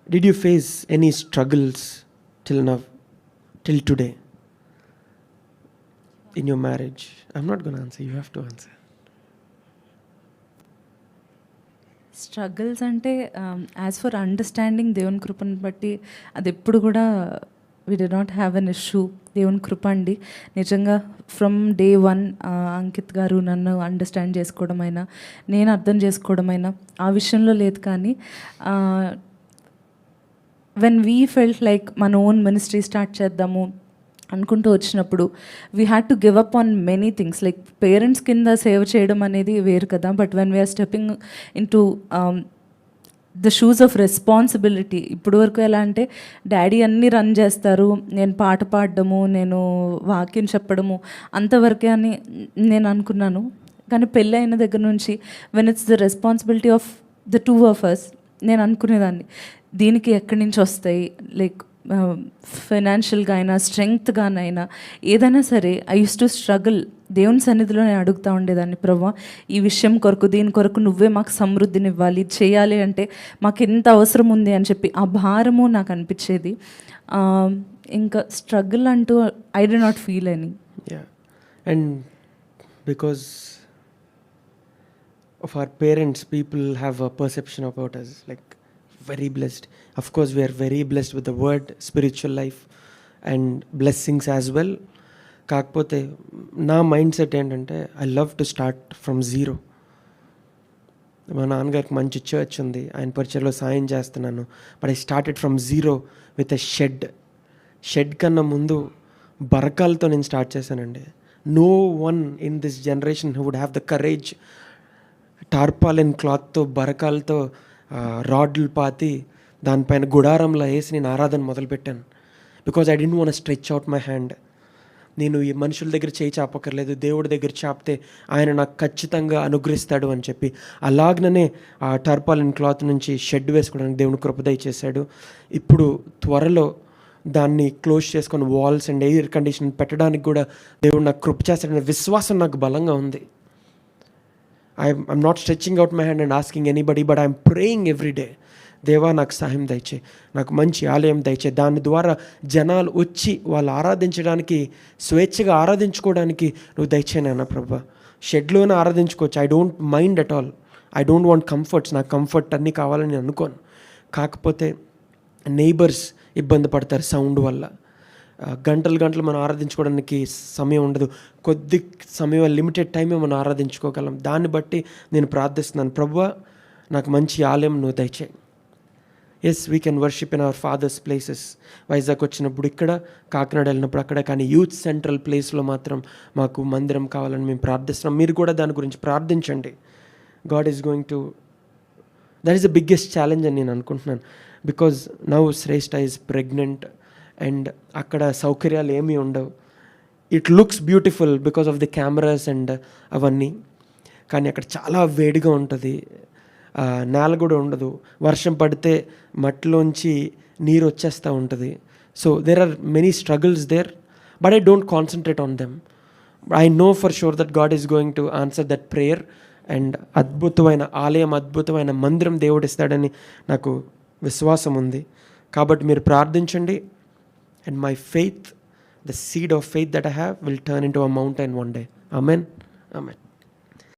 Did you face any struggles till now, till today, in your marriage? I'm not going to answer, you have to answer. Struggles అంటే as for understanding దేవుని కృపను బట్టి అది ఎప్పుడు కూడా we did not have an issue. దేవుని కృప అండి నిజంగా ఫ్రమ్ డే 1 అంకిత్ గారు నన్ను అండర్స్టాండ్ చేసుకోవడమైనా, నేను అర్థం చేసుకోవడమైనా ఆ విషయంలో లేదు. కానీ వెన్ వీ ఫెల్ట్ లైక్ మన ఓన్ మినిస్ట్రీ స్టార్ట్ చేద్దాము అనుకుంటూ వచ్చినప్పుడు we had to give up on many things. Like parents కింద సేవ చేయడం అనేది వేరు కదా, but when we're stepping into the shoes of responsibility. ఇప్పుడు వరకు ఎలా అంటే డాడీ అన్నీ రన్ చేస్తారు, నేను పాట పాడడము, నేను వాక్యం చెప్పడము అంతవరకే అని నేను అనుకున్నాను. కానీ పెళ్ళి అయిన దగ్గర నుంచి when it's the responsibility of the 2 of us, నేను అనుకునేదాన్ని దీనికి ఎక్కడి నుంచి వస్తాయి, లైక్ ఫైనాన్షియల్గా అయినా స్ట్రెంగ్త్గానైనా ఏదైనా సరే. I use to struggle. దేవుని సన్నిధిలో నేను అడుగుతూ ఉండేదాన్ని, ప్రభువా ఈ విషయం కొరకు, దీని కొరకు నువ్వే మాకు సమృద్ధిని ఇవ్వాలి, ఇది చేయాలి అంటే మాకు ఎంత అవసరం ఉంది అని చెప్పి ఆ భారము నాకు అనిపించేది. ఇంకా స్ట్రగుల్ అంటూ I did not feel any. And because of our parents, people have a perception about us like very blessed. Of course we are very blessed with the word, spiritual life and blessings as well. కాకపోతే నా mind set ఏంటంటే I love to start from zero. మా నాన్నగారికి మంచి church ఉంది, ఆయన పరిచయలో సాయం చేస్తున్నాను. But I started from zero with a shed కన్నా ముందు బరకాలతో నేను స్టార్ట్ చేశానండి. No one in this generation who would have the courage. Tarpaulin క్లాత్తో బరకాలతో రాడ్లు పాతి దానిపైన గుడారంలో వేసి నేను ఆరాధన మొదలుపెట్టాను. Because I don't want stretch out my hand. నేను ఈ మనుషుల దగ్గర చేయి చాపక్కర్లేదు, దేవుడి దగ్గర చాపితే ఆయన నాకు ఖచ్చితంగా అనుగ్రహిస్తాడు అని చెప్పి అలాగనే ఆ టార్పాలిన్ క్లాత్ నుంచి షెడ్ వేసుకోవడానికి దేవుని కృప దయచేశాడు. ఇప్పుడు త్వరలో దాన్ని క్లోజ్ చేసుకొని వాల్స్ అండ్ ఎయిర్ కండిషన్ పెట్టడానికి కూడా దేవుడు నాకు కృప చేస్తాడనే విశ్వాసం నాకు బలంగా ఉంది. I'm not stretching out my hand and asking anybody, but I'm praying every day. దేవా నాకు సహాయం దయచే, నాకు మంచి ఆలయం దయచే, దాని ద్వారా జనాలు వచ్చి వాళ్ళు ఆరాధించడానికి, స్వేచ్ఛగా ఆరాధించుకోవడానికి నువ్వు దయచేనా ప్రభా. షెడ్లోనే ఆరాధించుకోవచ్చు, I don't mind at all. I don't want comforts, నాకు కంఫర్ట్ అన్నీ కావాలని నేను అనుకోను. కాకపోతే నైబర్స్ ఇబ్బంది పడతారు సౌండ్ వల్ల. గంటలు మనం ఆరాధించుకోవడానికి సమయం ఉండదు, కొద్ది సమయం లిమిటెడ్ టైమే మనం ఆరాధించుకోగలం. దాన్ని బట్టి నేను ప్రార్థిస్తున్నాను, ప్రభువా నాకు మంచి ఆలయం నువ్వు దయచేయి. Yes, we can worship in our fathers places. Vizag వచ్చినప్పుడు ఇక్కడ, కాకినాడ వెళ్ళినప్పుడు అక్కడ, కానీ యూత్ సెంట్రల్ ప్లేస్లో మాత్రం మాకు మందిరం కావాలని మేము ప్రార్థిస్తున్నాం. మీరు కూడా దాని గురించి ప్రార్థించండి. God is going to, that is the biggest challenge అని నేను అనుకుంటున్నాను. Because now Shreshtha is pregnant and అక్కడ సౌకర్యాలు ఏమీ ఉండవు. It looks beautiful because of the cameras and అవన్నీ, కానీ అక్కడ చాలా వేడిగా ఉంటుంది, నేల కూడా ఉండదు, వర్షం పడితే మట్టిలోంచి నీరు వచ్చేస్తూ ఉంటుంది. So there are many struggles there, but I don't concentrate on them. I know for sure that God is going to answer that prayer and అద్భుతమైన ఆలయం, అద్భుతమైన మందిరం దేవుడు ఇస్తాడని నాకు విశ్వాసం ఉంది. కాబట్టి మీరు ప్రార్థించండి. And my faith, the seed of faith that I have, will turn into a mountain one day. Amen. Amen.